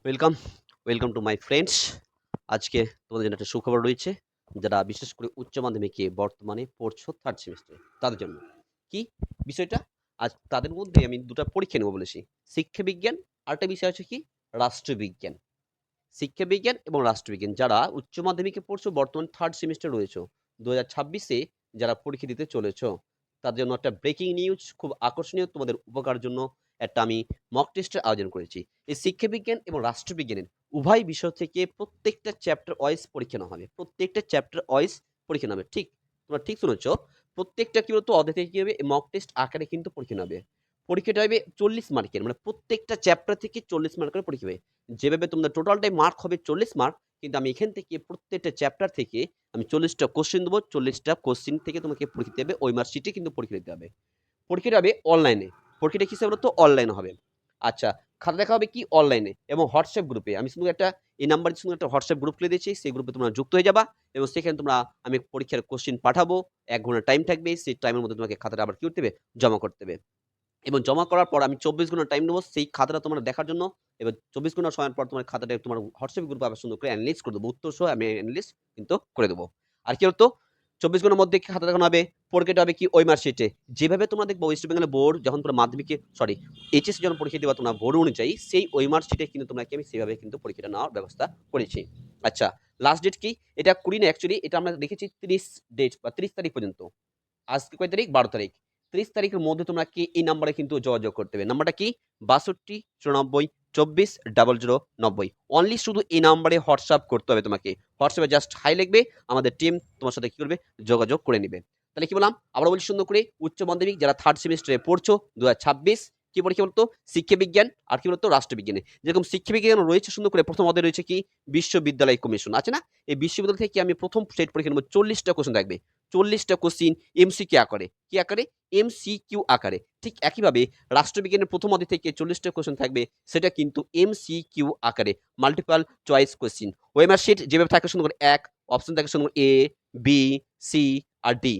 Welcome, welcome to my friends. আজকে তোমাদের জন্য একটা সুখবর রয়েছে। যারা বিশেষ করে উচ্চ মাধ্যমিকে বর্তমানে পড়ছো 3rd সেমেস্টারে তাদের জন্য। কি বিষয়টা? আজ তাদের মধ্যে আমি ২ টা পরীক্ষা নেব বলেছি। শিক্ষাবিজ্ঞান, আরেকটা বিষয় আছে কি? রাষ্ট্রবিজ্ঞান। শিক্ষাবিজ্ঞান এবং রাষ্ট্রবিজ্ঞান যারা উচ্চ মাধ্যমিকে পড়ছো বর্তমান 3rd সেমেস্টারে রয়েছো। ২০২৬ এ যারা পরীক্ষা দিতে চলেছো, তাদের জন্য একটা ব্রেকিং নিউজ খুব আকর্ষণীয় তোমাদের উপকারের জন্য একটা আমি মক টেস্টের আয়োজন করেছি। এই শিক্ষাবিজ্ঞান এবং রাষ্ট্রবিজ্ঞানের উভয় বিষয় থেকে প্রত্যেকটা চ্যাপ্টার ওয়াইজ পরীক্ষা নেওয়া হবে। প্রত্যেকটা চ্যাপ্টার ওয়াইজ পরীক্ষা নেওয়া হবে। ঠিক, তোমরা ঠিক শুনেছ। প্রত্যেকটা কি বলতো অধ্যায় থেকে কি হবে? মক টেস্ট আকারে কিন্তু পরীক্ষা নেওয়া হবে। পরীক্ষাটা হবে ৪০ মার্কের, মানে প্রত্যেকটা চ্যাপ্টার থেকে ৪০ মার্কের পরীক্ষা হবে। যেভাবে তোমাদের টোটালটাই মার্ক হবে ৪০ মার্ক, কিন্তু আমি এখান থেকে প্রত্যেকটা চ্যাপ্টার থেকে আমি ৪০টা কোশ্চেন দেবো। ৪০টা কোশ্চেন থেকে তোমাকে পরীক্ষা দিতে হবে। ওই মার্কশিটে কিন্তু পরীক্ষা দিতে হবে। পরীক্ষাটা হবে অনলাইনে। পরীক্ষাটা কিসে বলতো? অনলাইনে হবে। আচ্ছা, খাতা দেখা হবে কি? অনলাইনে এবং হোয়াটসঅ্যাপ গ্রুপে। আমি শুধু একটা এই নাম্বারের সঙ্গে একটা হোয়াটসঅ্যাপ গ্রুপ খুলে দিয়েছি। সেই গ্রুপে তোমরা যুক্ত হয়ে যাবা এবং সেখানে আমি পরীক্ষার কোশ্চেন পাঠাবো। ১ ঘন্টা টাইম থাকবে। সেই টাইমের মধ্যে তোমাকে খাতাটা আবার কি করতে হবে? জমা করতে হবে। এবং জমা করার পর আমি ২৪ ঘন্টা টাইম নেবো সেই খাতাটা তোমরা দেখার জন্য। এবার ২৪ ঘন্টা সময়ের পর তোমার খাতাটা তোমার হোয়াটসঅ্যাপ গ্রুপে আবার সুন্দর করে এনালাইজ করে দেবো। উত্তর সহ আমি এনালাইজ কিন্তু করে দেবো। আর কি হতো? ২৪ ঘন্টার মধ্যে খাতা দেখানো হবে। পরীক্ষাটা হবে কি? ওই মার্কশিটে। যেভাবে তোমরা দেখবা ওয়েস্ট বেঙ্গল বোর্ড যখন তোমরা মাধ্যমিকে এইচএসসি যখন পরীক্ষা দিবা তোমরা বোর্ড অনুযায়ী সেই ওই মার্কশিটে কিন্তু তোমাকে আমি সেভাবে কিন্তু পরীক্ষাটা নেওয়ার ব্যবস্থা করেছি। আচ্ছা, লাস্ট ডেট কি? এটা ২০ না, অ্যাকচুয়ালি এটা আমরা রেখেছি ৩০ ডেট বা ৩০ তারিখ পর্যন্ত। আজকে কয় তারিখ? ১২ তারিখ। ৩০ তারিখের মধ্যে তোমরা কি এই নাম্বারে কিন্তু যোগাযোগ করতে হবে। নাম্বারটা কি? ৬২ ৯৪ ২৪ ০০ ৯০। অনলি শুধু এই নাম্বারে হোয়াটসঅ্যাপ করতে হবে তোমাকে। হোয়াটসঅ্যাপে জাস্ট হাই লিখবে। আমাদের টিম তোমার সাথে কি করবে? যোগাযোগ করে নিবে। তাহলে কি বললাম? আবারও বলছি সুন্দর করে, উচ্চ মাধ্যমিক যারা 3rd সেমেস্টারে পড়ছো ২০২৬ কি পরীক্ষা বলতো? শিক্ষাবিজ্ঞান আর কি বলতো? রাষ্ট্রবিজ্ঞানে। যেরকম শিক্ষাবিজ্ঞান রয়েছে সুন্দর করে, প্রথম অধ্যায়ে রয়েছে কি? বিশ্ববিদ্যালয় কমিশন। আছে না? এই বিশ্ববিদ্যালয় থেকে আমি প্রথম সেট পরীক্ষা নেব। ৪০টা কোয়েশ্চেন থাকবে। ৪০টা কোশ্চিন এমসিকিউ আকারে। কি আকারে? এমসিকিউ আকারে। ঠিক একইভাবে রাষ্ট্রবিজ্ঞানের প্রথম অধ্যায় থেকে ৪০টা কোয়েশ্চেন থাকবে, সেটা কিন্তু এমসিকিউ আকারে। Multiple choice question. OMR sheet যেভাবে থাকে সুন্দর করে ১ অপশন থাকে সুন্দর এ, বি, সি আর ডি।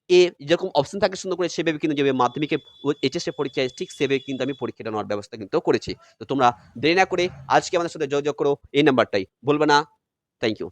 এ যেরকম অপশন থাকে সুন্দর করে সেভাবে কিন্তু যেভাবে মাধ্যমিকে এইচএসসি পরীক্ষায় ঠিক সেভাবে কিন্তু আমি পরীক্ষাটা নেওয়ার ব্যবস্থা কিন্তু করেছি। তো তোমরা দেরি না করে আজকে আমাদের সাথে যোগাযোগ করো এই নাম্বারটাই। ভুলবে না। Thank you.